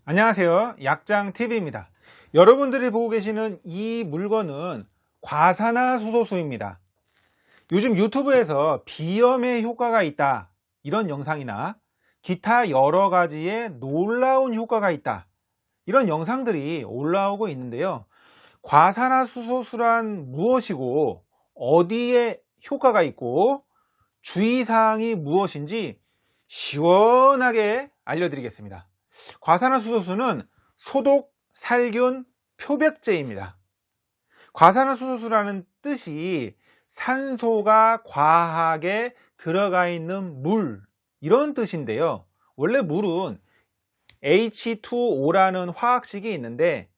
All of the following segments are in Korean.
안녕하세요. 약장TV입니다. 여러분들이 보고 계시는 이 물건은 과산화수소수입니다. 요즘 유튜브에서 비염에 효과가 있다 이런 영상이나 기타 여러 가지의 놀라운 효과가 있다 이런 영상들이 올라오고 있는데요. 과산화수소수란 무엇이고 어디에 효과가 있고 주의사항이 무엇인지 시원하게 알려드리겠습니다. 과산화수소수는 소독, 살균, 표백제입니다. 과산화수소수라는 뜻이 산소가 과하게 들어가 있는 물 이런 뜻인데요. 원래 물은 H2O라는 화학식이 있는데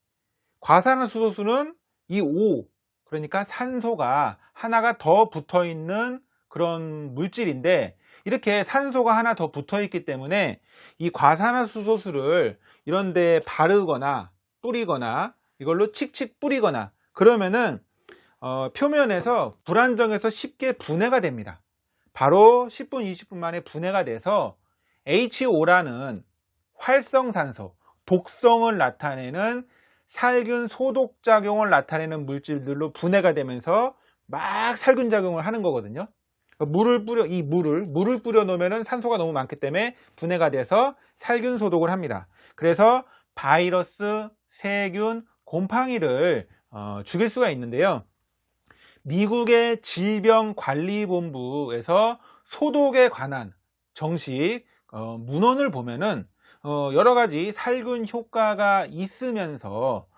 과산화수소수는 이 O, 그러니까 산소가 하나가 더 붙어 있는 그런 물질인데 이렇게 산소가 하나 더 붙어 있기 때문에 이 과산화수소수를 이런 데 바르거나 뿌리거나 이걸로 칙칙 뿌리거나 그러면은 표면에서 불안정해서 쉽게 분해가 됩니다. 바로 10분 20분 만에 분해가 돼서 HO라는 활성산소, 독성을 나타내는 살균 소독작용을 나타내는 물질들로 분해가 되면서 막 살균작용을 하는 거거든요. 물을 뿌려 놓으면 산소가 너무 많기 때문에 분해가 돼서 살균 소독을 합니다. 그래서 바이러스, 세균, 곰팡이를 죽일 수가 있는데요. 미국의 질병관리본부에서 소독에 관한 정식 문헌을 보면은 여러 가지 살균 효과가 있으면서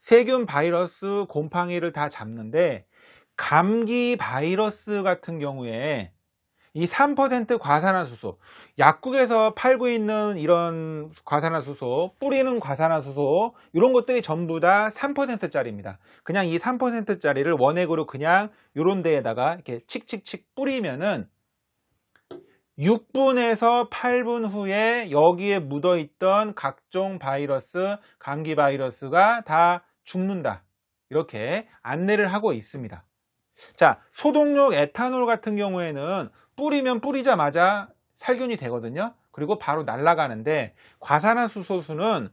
세균, 바이러스, 곰팡이를 다 잡는데 감기 바이러스 같은 경우에 이 3% 과산화수소, 약국에서 팔고 있는 이런 과산화수소, 뿌리는 과산화수소 이런 것들이 전부 다 3%짜리입니다. 그냥 이 3%짜리를 원액으로 그냥 이런 데에다가 이렇게 칙칙칙 뿌리면은 6분에서 8분 후에 여기에 묻어 있던 각종 바이러스, 감기 바이러스가 다 죽는다. 이렇게 안내를 하고 있습니다. 자, 소독용 에탄올 같은 경우에는 뿌리면 뿌리자마자 살균이 되거든요. 그리고 바로 날아가는데 과산화수소수는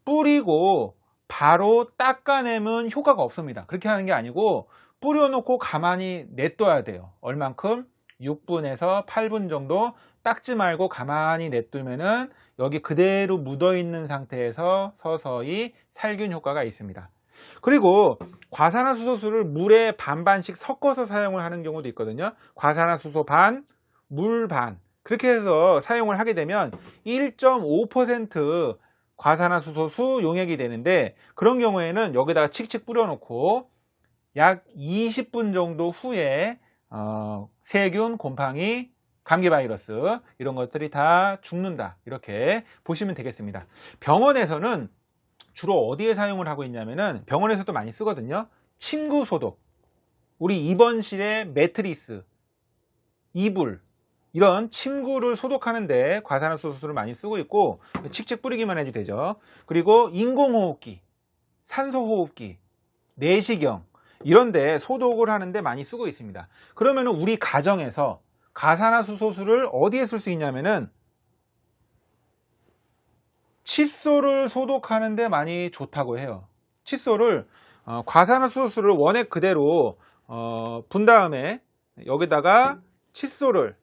뿌리고 바로 닦아내면 효과가 없습니다. 그렇게 하는 게 아니고 뿌려놓고 가만히 냅둬야 돼요. 얼만큼? 6분에서 8분 정도 닦지 말고 가만히 냅두면은 여기 그대로 묻어 있는 상태에서 서서히 살균 효과가 있습니다. 그리고 과산화수소수를 물에 반반씩 섞어서 사용을 하는 경우도 있거든요. 과산화수소 반, 물 반. 그렇게 해서 사용을 하게 되면 1.5% 과산화수소수 용액이 되는데 그런 경우에는 여기다가 칙칙 뿌려놓고 약 20분 정도 후에 세균, 곰팡이, 감기 바이러스 이런 것들이 다 죽는다. 이렇게 보시면 되겠습니다. 병원에서는 주로 어디에 사용을 하고 있냐면은 병원에서도 많이 쓰거든요. 침구 소독, 우리 입원실의 매트리스, 이불 이런 침구를 소독하는데 과산화수소를 많이 쓰고 있고 칙칙 뿌리기만 해도 되죠. 그리고 인공호흡기, 산소호흡기, 내시경 이런데 소독을 하는데 많이 쓰고 있습니다. 그러면 우리 가정에서 과산화수소를 어디에 쓸 수 있냐면은 칫솔을 소독하는데 많이 좋다고 해요. 칫솔을 과산화수소를 원액 그대로 분 다음에 여기다가 칫솔을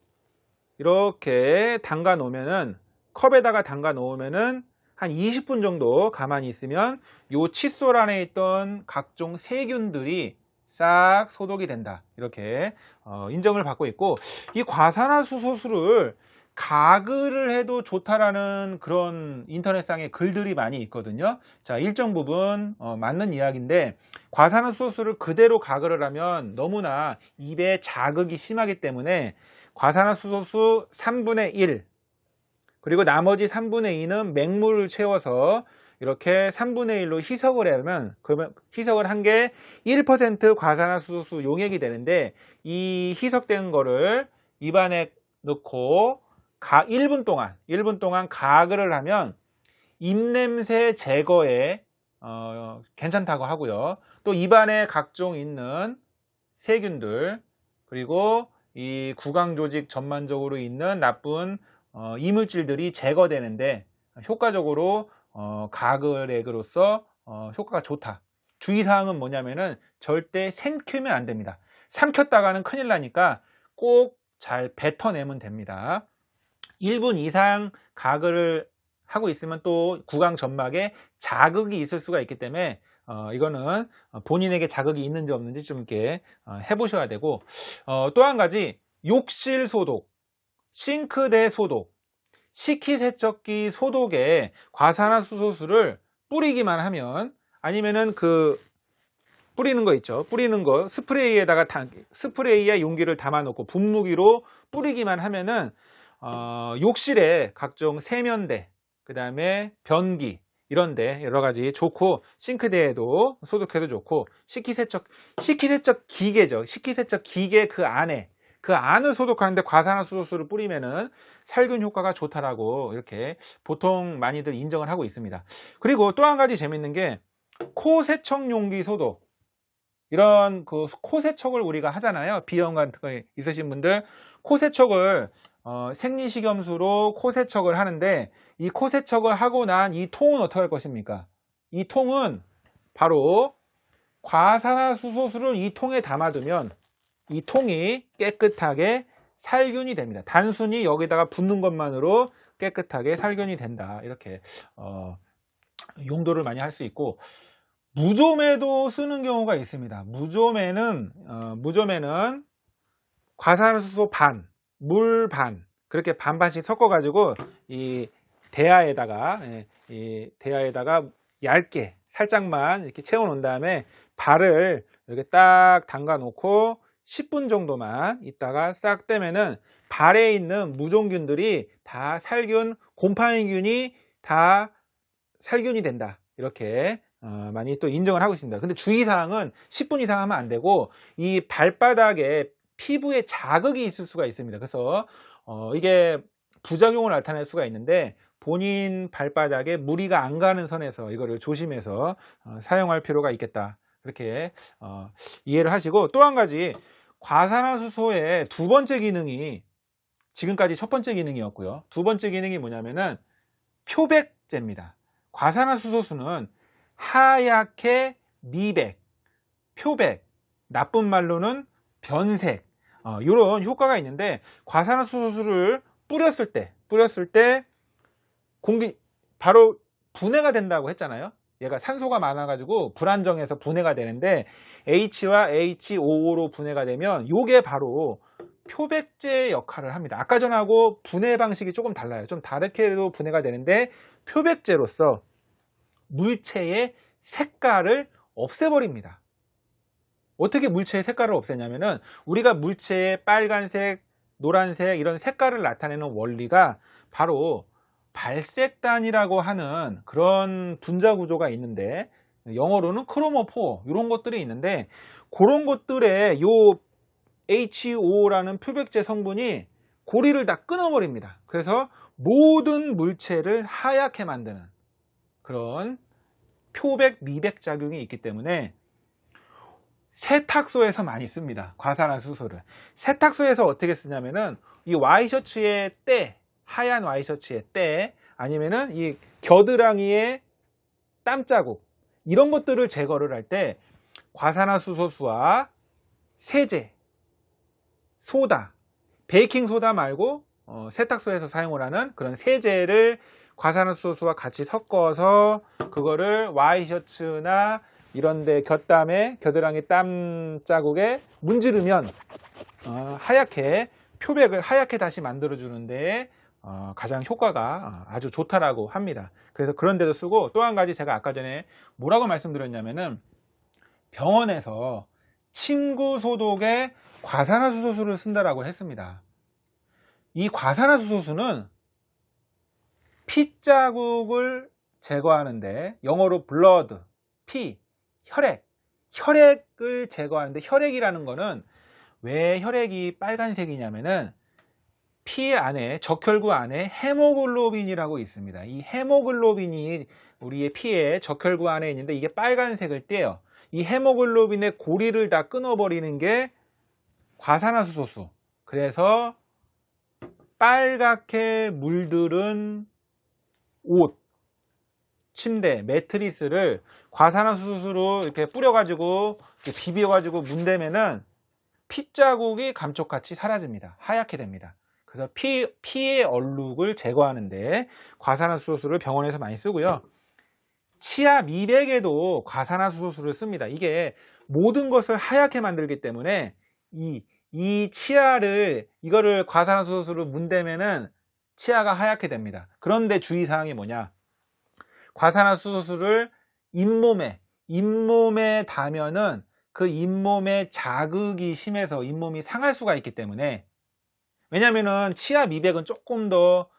이렇게 담가 놓으면은 컵에다가 담가 놓으면은 한 20분 정도 가만히 있으면 요 칫솔 안에 있던 각종 세균들이 싹 소독이 된다. 이렇게 인정을 받고 있고 이 과산화수소를 가글을 해도 좋다라는 그런 인터넷상의 글들이 많이 있거든요. 자, 일정 부분 맞는 이야기인데 과산화수소를 그대로 가글을 하면 너무나 입에 자극이 심하기 때문에 과산화수소 3분의 1 그리고 나머지 3분의 2는 맹물을 채워서 이렇게 3분의 1로 희석을 하면 그러면 희석을 한 게 1% 과산화수소 용액이 되는데 이 희석된 거를 입안에 넣고 1분 동안 가글을 하면 입냄새 제거에 괜찮다고 하고요. 또 입안에 각종 있는 세균들 그리고 이 구강 조직 전반적으로 있는 나쁜 이물질들이 제거되는데 효과적으로 가글액으로서 효과가 좋다. 주의사항은 뭐냐면은 절대 생큐면 안 됩니다. 삼켰다가는 큰일 나니까 꼭 잘 뱉어내면 됩니다. 1분 이상 가글을 하고 있으면 또 구강 점막에 자극이 있을 수가 있기 때문에 이거는 본인에게 자극이 있는지 없는지 좀 이렇게 해보셔야 되고, 또 한 가지 욕실 소독, 싱크대 소독, 식기세척기 소독에 과산화수소수를 뿌리기만 하면, 아니면은 뿌리는 거 있죠. 뿌리는 거 스프레이에다가 스프레이에 용기를 담아 놓고 분무기로 뿌리기만 하면은 욕실에 각종 세면대, 그 다음에 변기 이런데 여러 가지 좋고, 싱크대에도 소독해도 좋고, 식기세척 기계죠. 식기세척 기계 그 안을 소독하는데 과산화수소수를 뿌리면은 살균 효과가 좋다라고 이렇게 보통 많이들 인정을 하고 있습니다. 그리고 또 한 가지 재밌는 게 코 세척 용기 소독. 이런 코 세척을 우리가 하잖아요. 비염 같은 거 있으신 분들 코 세척을 생리식염수로 코 세척을 하는데, 이 코 세척을 하고 난 이 통은 어떻게 할 것입니까? 이 통은 바로 과산화수소수를 이 통에 담아두면 이 통이 깨끗하게 살균이 됩니다. 단순히 여기다가 붓는 것만으로 깨끗하게 살균이 된다. 이렇게 용도를 많이 할 수 있고, 무좀에도 쓰는 경우가 있습니다. 무좀에는 과산화수소 반, 물 반, 그렇게 반반씩 섞어가지고 이 대야에다가 얇게 살짝만 이렇게 채워놓은 다음에 발을 이렇게 딱 담가 놓고 10분 정도만 있다가 싹 떼면은 발에 있는 무좀균들이 다 곰팡이균이 다 살균이 된다. 이렇게 많이 또 인정을 하고 있습니다. 근데 주의사항은 10분 이상 하면 안 되고, 이 발바닥에 피부에 자극이 있을 수가 있습니다. 그래서 이게 부작용을 나타낼 수가 있는데, 본인 발바닥에 무리가 안 가는 선에서 이거를 조심해서 사용할 필요가 있겠다. 그렇게 이해를 하시고, 또 한 가지 과산화수소의 두 번째 기능이, 지금까지 첫 번째 기능이었고요. 두 번째 기능이 뭐냐면은 표백제입니다. 과산화수소수는 하얗게 미백, 표백, 나쁜 말로는 변색, 이런 효과가 있는데, 과산화수소수를 뿌렸을 때 공기 바로 분해가 된다고 했잖아요. 얘가 산소가 많아가지고 불안정해서 분해가 되는데, H와 H2O로 분해가 되면 이게 바로 표백제 역할을 합니다. 아까 전하고 분해 방식이 조금 달라요. 좀 다르게도 분해가 되는데, 표백제로서 물체의 색깔을 없애버립니다. 어떻게 물체의 색깔을 없애냐면은, 우리가 물체의 빨간색, 노란색 이런 색깔을 나타내는 원리가 바로 발색단이라고 하는 그런 분자 구조가 있는데, 영어로는 크로모포 이런 것들이 있는데, 그런 것들에 요 H2O라는 표백제 성분이 고리를 다 끊어버립니다. 그래서 모든 물체를 하얗게 만드는 그런 표백 미백 작용이 있기 때문에 세탁소에서 많이 씁니다. 과산화수소를. 세탁소에서 어떻게 쓰냐면은 이 와이셔츠의 때, 하얀 와이셔츠의 때, 아니면은 이 겨드랑이의 땀자국, 이런 것들을 제거를 할 때 과산화수소수와 세제, 소다, 베이킹소다 말고 세탁소에서 사용을 하는 그런 세제를 과산화수소수와 같이 섞어서 그거를 와이셔츠나 이런데 겨드랑이 땀 자국에 문지르면 하얗게, 표백을 하얗게 다시 만들어 주는데 가장 효과가 아주 좋다라고 합니다. 그래서 그런 데도 쓰고, 또 한 가지 제가 아까 전에 뭐라고 말씀드렸냐면은, 병원에서 침구 소독에 과산화수소수를 쓴다라고 했습니다. 이 과산화수소수는 피자국을 제거하는데, 영어로 blood, 피, 혈액을 제거하는데, 혈액이라는 거는 왜 혈액이 빨간색이냐면은 피 안에, 적혈구 안에 헤모글로빈이라고 있습니다. 이 헤모글로빈이 우리의 피에 적혈구 안에 있는데 이게 빨간색을 띠요. 이 헤모글로빈의 고리를 다 끊어버리는 게 옷, 침대, 매트리스를 과산화수소로 이렇게 뿌려가지고 이렇게 비벼가지고 문대면은 핏자국이 감쪽같이 사라집니다. 하얗게 됩니다. 그래서 피의 얼룩을 제거하는데 과산화수소를 병원에서 많이 쓰고요. 치아 미백에도 과산화수소를 씁니다. 이게 모든 것을 하얗게 만들기 때문에 이 치아를 이거를 과산화수소로 문대면은 치아가 하얗게 됩니다. 그런데 주의사항이 뭐냐? 과산화수소를 잇몸에 닿으면은 그 잇몸에 자극이 심해서 잇몸이 상할 수가 있기 때문에, 왜냐면은 치아 미백은 조금 더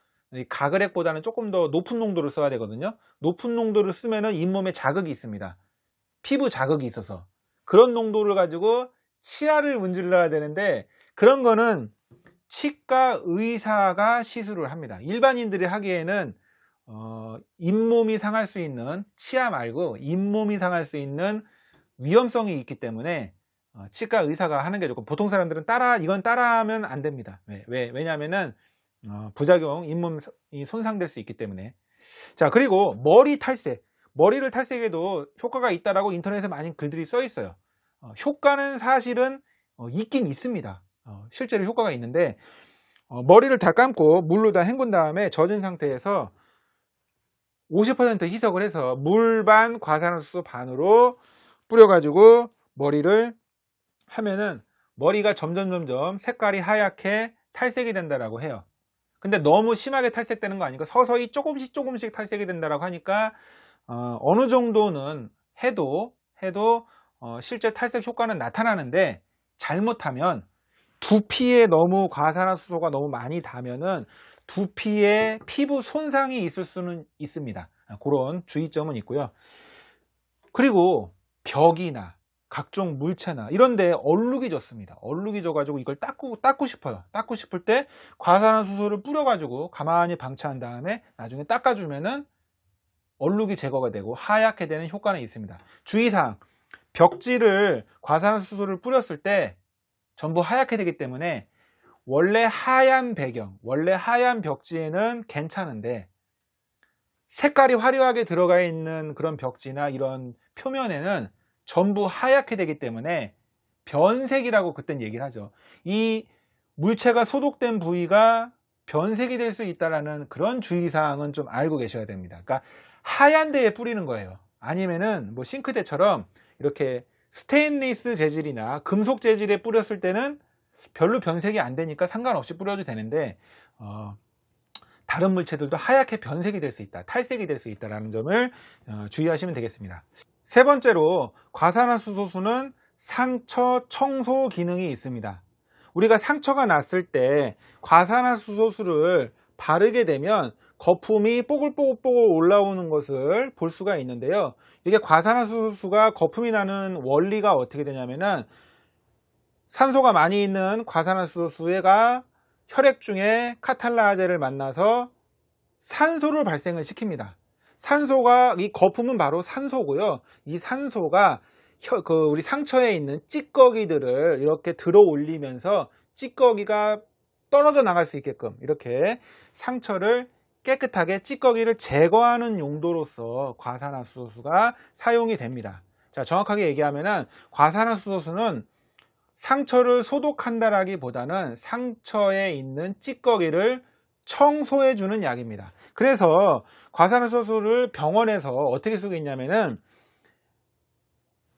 가그렉보다는 조금 더 높은 농도를 써야 되거든요. 높은 농도를 쓰면은 잇몸에 자극이 있습니다. 피부 자극이 있어서 그런 농도를 가지고 치아를 문질러야 되는데, 그런 거는 치과 의사가 시술을 합니다. 일반인들이 하기에는 잇몸이 상할 수 있는, 치아 말고 잇몸이 상할 수 있는 위험성이 있기 때문에 치과 의사가 하는 게 좋고, 보통 사람들은 이건 따라하면 안 됩니다. 왜냐하면은 부작용, 잇몸이 손상될 수 있기 때문에. 자, 그리고 머리 탈색, 머리를 탈색해도 효과가 있다라고 인터넷에 많은 글들이 써 있어요. 효과는 사실은 있긴 있습니다. 실제로 효과가 있는데, 머리를 다 감고 물로 다 헹군 다음에 젖은 상태에서 50% 희석을 해서 물 반 과산화수소 반으로 뿌려가지고 머리를 하면은 머리가 점점 색깔이 하얗게 탈색이 된다라고 해요. 근데 너무 심하게 탈색되는 거 아니고 서서히 조금씩 탈색이 된다라고 하니까 어느 정도는 해도 실제 탈색 효과는 나타나는데, 잘못하면 두피에 너무 과산화수소가 너무 많이 닿으면은 두피에 피부 손상이 있을 수는 있습니다. 그런 주의점은 있고요. 그리고 벽이나 각종 물체나 이런데 얼룩이 졌습니다. 얼룩이 져가지고 이걸 닦고 싶어요. 닦고 싶을 때 과산화수소를 뿌려가지고 가만히 방치한 다음에 나중에 닦아주면은 얼룩이 제거가 되고 하얗게 되는 효과는 있습니다. 주의사항, 벽지를 과산화수소를 뿌렸을 때 전부 하얗게 되기 때문에 원래 하얀 배경, 원래 하얀 벽지에는 괜찮은데, 색깔이 화려하게 들어가 있는 그런 벽지나 이런 표면에는 전부 하얗게 되기 때문에 변색이라고 그땐 얘기를 하죠. 이 물체가 소독된 부위가 변색이 될 수 있다는 그런 주의사항은 좀 알고 계셔야 됩니다. 그러니까 하얀 데에 뿌리는 거예요. 아니면은 뭐 싱크대처럼 이렇게 스테인리스 재질이나 금속 재질에 뿌렸을 때는 별로 변색이 안 되니까 상관없이 뿌려도 되는데, 다른 물체들도 하얗게 변색이 될 수 있다, 탈색이 될 수 있다는 점을 주의하시면 되겠습니다. 세 번째로, 과산화수소는 상처 청소 기능이 있습니다. 우리가 상처가 났을 때 과산화수소를 바르게 되면 거품이 뽀글뽀글 올라오는 것을 볼 수가 있는데요. 이게 과산화수소가 거품이 나는 원리가 어떻게 되냐면은, 산소가 많이 있는 과산화수소가 혈액 중에 카탈라제를 만나서 산소를 발생을 시킵니다. 이 거품은 바로 산소고요. 이 산소가 우리 상처에 있는 찌꺼기들을 이렇게 들어 올리면서 찌꺼기가 떨어져 나갈 수 있게끔 이렇게 상처를 깨끗하게 찌꺼기를 제거하는 용도로서 과산화수소가 사용이 됩니다. 자, 정확하게 얘기하면은 과산화수소는 상처를 소독한다라기보다는 상처에 있는 찌꺼기를 청소해 주는 약입니다. 그래서 과산화수소를 병원에서 어떻게 쓰고 있냐면은,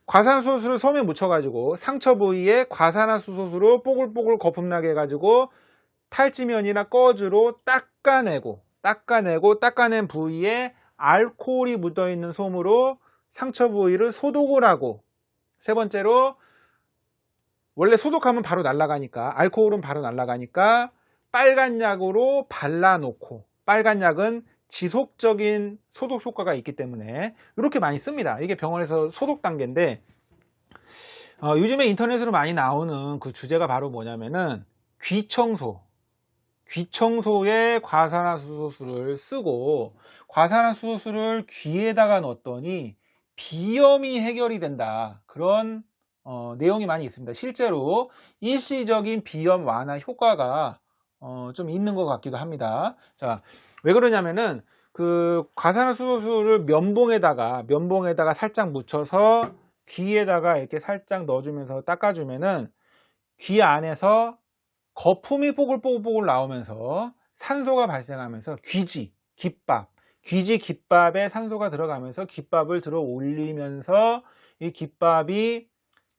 과산화수소를 솜에 묻혀가지고 상처 부위에 과산화수소로 뽀글뽀글 거품나게 해가지고 탈지면이나 꺼즈로 닦아낸 부위에 알코올이 묻어있는 솜으로 상처 부위를 소독을 하고, 세 번째로, 원래 소독하면 바로 날아가니까, 알코올은 바로 날아가니까 빨간 약으로 발라놓고, 빨간 약은 지속적인 소독 효과가 있기 때문에 이렇게 많이 씁니다. 이게 병원에서 소독 단계인데, 요즘에 인터넷으로 많이 나오는 그 주제가 바로 뭐냐면은 귀청소에 과산화수소를 쓰고, 과산화수소를 귀에다가 넣었더니 비염이 해결이 된다, 그런 내용이 많이 있습니다. 실제로 일시적인 비염 완화 효과가 좀 있는 것 같기도 합니다. 자, 왜 그러냐면은 그 과산화수소수를 면봉에다가 살짝 묻혀서 귀에다가 이렇게 살짝 넣어주면서 닦아주면은 귀 안에서 거품이 뽀글뽀글 나오면서 산소가 발생하면서 귀지 깃밥에 산소가 들어가면서 깃밥을 들어 올리면서 이 깃밥이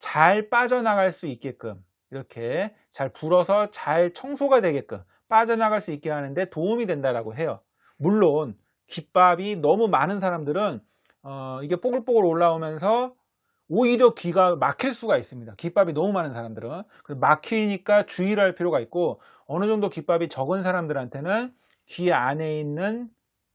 잘 빠져나갈 수 있게끔 이렇게 잘 불어서 잘 청소가 되게끔 빠져나갈 수 있게 하는데 도움이 된다라고 해요. 물론 깃밥이 너무 많은 사람들은 이게 뽀글뽀글 올라오면서 오히려 귀가 막힐 수가 있습니다. 깃밥이 너무 많은 사람들은. 막히니까 주의를 할 필요가 있고, 어느 정도 깃밥이 적은 사람들한테는 귀 안에 있는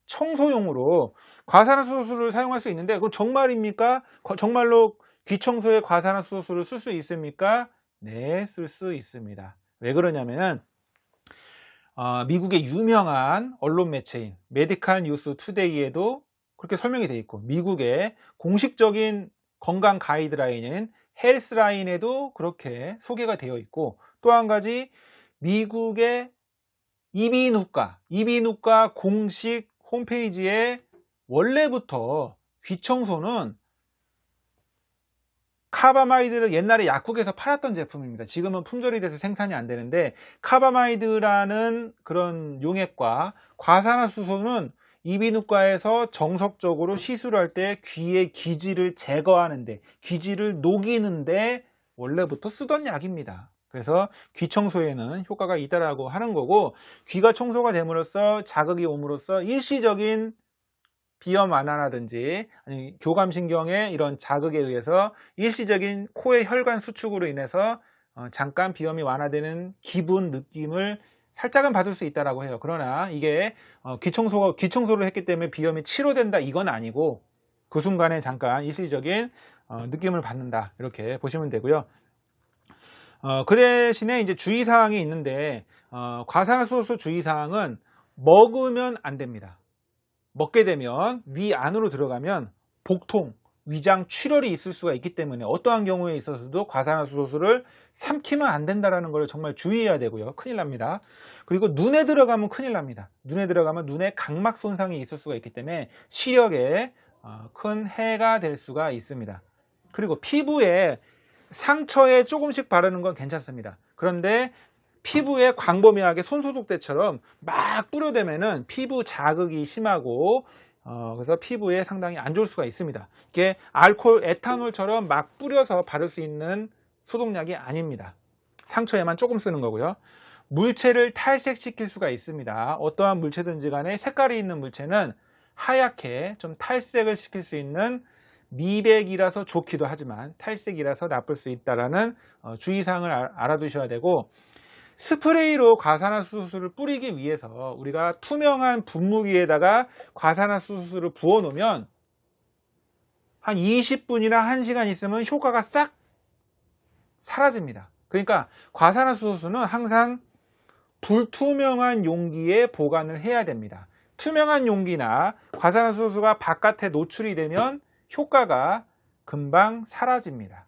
청소용으로 과산화수소수를 사용할 수 있는데, 그건 정말입니까? 정말로 귀 청소에 과산화수소수를 쓸 수 있습니까? 네, 쓸 수 있습니다. 왜 그러냐면은 미국의 유명한 언론 매체인 메디칼 뉴스 투데이에도 그렇게 설명이 되어 있고, 미국의 공식적인 건강 가이드라인인 헬스라인에도 그렇게 소개가 되어 있고, 또 한 가지 미국의 이비인후과 공식 홈페이지에 원래부터 귀 청소는 카바마이드를 옛날에 약국에서 팔았던 제품입니다. 지금은 품절이 돼서 생산이 안 되는데, 카바마이드라는 그런 용액과 과산화수소는 이비인후과에서 정석적으로 시술할 때 귀의 기지를 제거하는데, 기지를 녹이는데 원래부터 쓰던 약입니다. 그래서 귀 청소에는 효과가 있다라고 하는 거고, 귀가 청소가 됨으로써 자극이 옴으로써 일시적인 비염 완화라든지 아니 교감신경의 이런 자극에 의해서 일시적인 코의 혈관 수축으로 인해서 잠깐 비염이 완화되는 기분 느낌을 살짝은 받을 수 있다라고 해요. 그러나 이게 귀 청소를 했기 때문에 비염이 치료된다 이건 아니고, 그 순간에 잠깐 일시적인 느낌을 받는다 이렇게 보시면 되고요. 그 대신에 이제 주의사항이 있는데, 과산화수소 주의사항은 먹으면 안 됩니다. 먹게 되면 위 안으로 들어가면 복통, 위장 출혈이 있을 수가 있기 때문에 어떠한 경우에 있어서도 과산화수소를 삼키면 안 된다는 걸 정말 주의해야 되고요. 큰일 납니다. 그리고 눈에 들어가면 큰일 납니다. 눈에 들어가면 눈에 각막 손상이 있을 수가 있기 때문에 시력에 큰 해가 될 수가 있습니다. 그리고 피부에 상처에 조금씩 바르는 건 괜찮습니다. 그런데 피부에 광범위하게 손소독제처럼 막 뿌려대면은 피부 자극이 심하고 그래서 피부에 상당히 안 좋을 수가 있습니다. 이게 알코올, 에탄올처럼 막 뿌려서 바를 수 있는 소독약이 아닙니다. 상처에만 조금 쓰는 거고요. 물체를 탈색시킬 수가 있습니다. 어떠한 물체든지 간에 색깔이 있는 물체는 하얗게 좀 탈색을 시킬 수 있는 미백이라서 좋기도 하지만 탈색이라서 나쁠 수 있다는 주의사항을 알아두셔야 되고, 스프레이로 과산화수소를 뿌리기 위해서 우리가 투명한 분무기에다가 과산화수소를 부어 놓으면 한 20분이나 1시간 있으면 효과가 싹 사라집니다. 그러니까 과산화수소는 항상 불투명한 용기에 보관을 해야 됩니다. 투명한 용기나 과산화수소가 바깥에 노출이 되면 효과가 금방 사라집니다.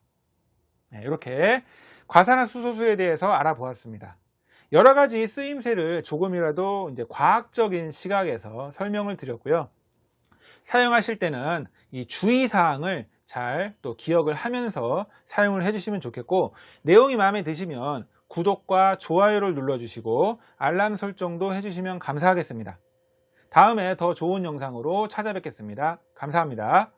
네, 이렇게 과산화수소에 대해서 알아보았습니다. 여러 가지 쓰임새를 조금이라도 이제 과학적인 시각에서 설명을 드렸고요. 사용하실 때는 이 주의사항을 잘 또 기억을 하면서 사용을 해주시면 좋겠고, 내용이 마음에 드시면 구독과 좋아요를 눌러주시고 알람 설정도 해주시면 감사하겠습니다. 다음에 더 좋은 영상으로 찾아뵙겠습니다. 감사합니다.